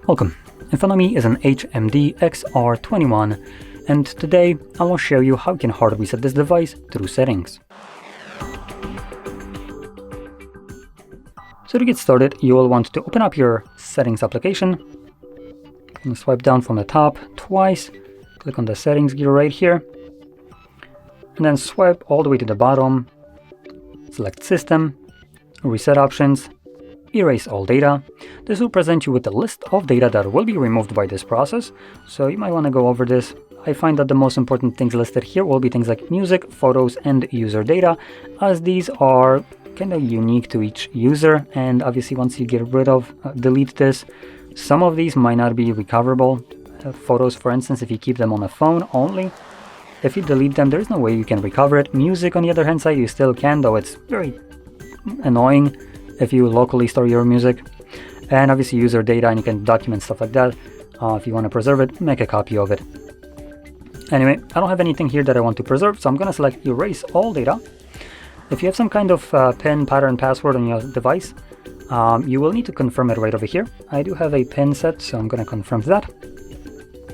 Welcome. In front of me is an HMD XR21, and today I will show you how you can hard reset this device through settings. So to get started, you will want to open up your settings application and swipe down from the top twice, click on the settings gear right here, and then swipe all the way to the bottom, select System, Reset Options, Erase all data. This will present you with a list of data that will be removed by this process, so you might want to go over this. I find that the most important things listed here will be things like music, photos, and user data, as these are kind of unique to each user, and obviously once you get rid of, delete this, some of these might not be recoverable. Photos, for instance, if you keep them on a phone only, if you delete them, there's no way you can recover it. Music, on the other hand side, you still can, though it's very annoying if you locally store your music. And obviously user data, and you can document stuff like that. If you want to preserve it, make a copy of it. Anyway, I don't have anything here that I want to preserve, so I'm going to select Erase all data. If you have some kind of PIN, pattern, password on your device, you will need to confirm it right over here. I do have a PIN set, so I'm going to confirm that.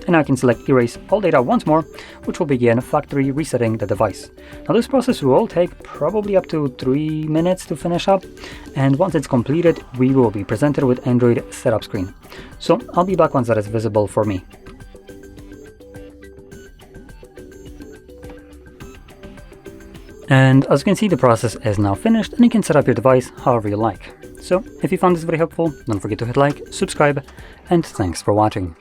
And I can select Erase all data once more, which will begin factory resetting the device. Now this process will take probably up to 3 minutes to finish up, and once it's completed, we will be presented with Android setup screen. So I'll be back once that is visible for me. And as you can see, the process is now finished, and you can set up your device however you like. So if you found this very helpful, don't forget to hit like, subscribe, and thanks for watching.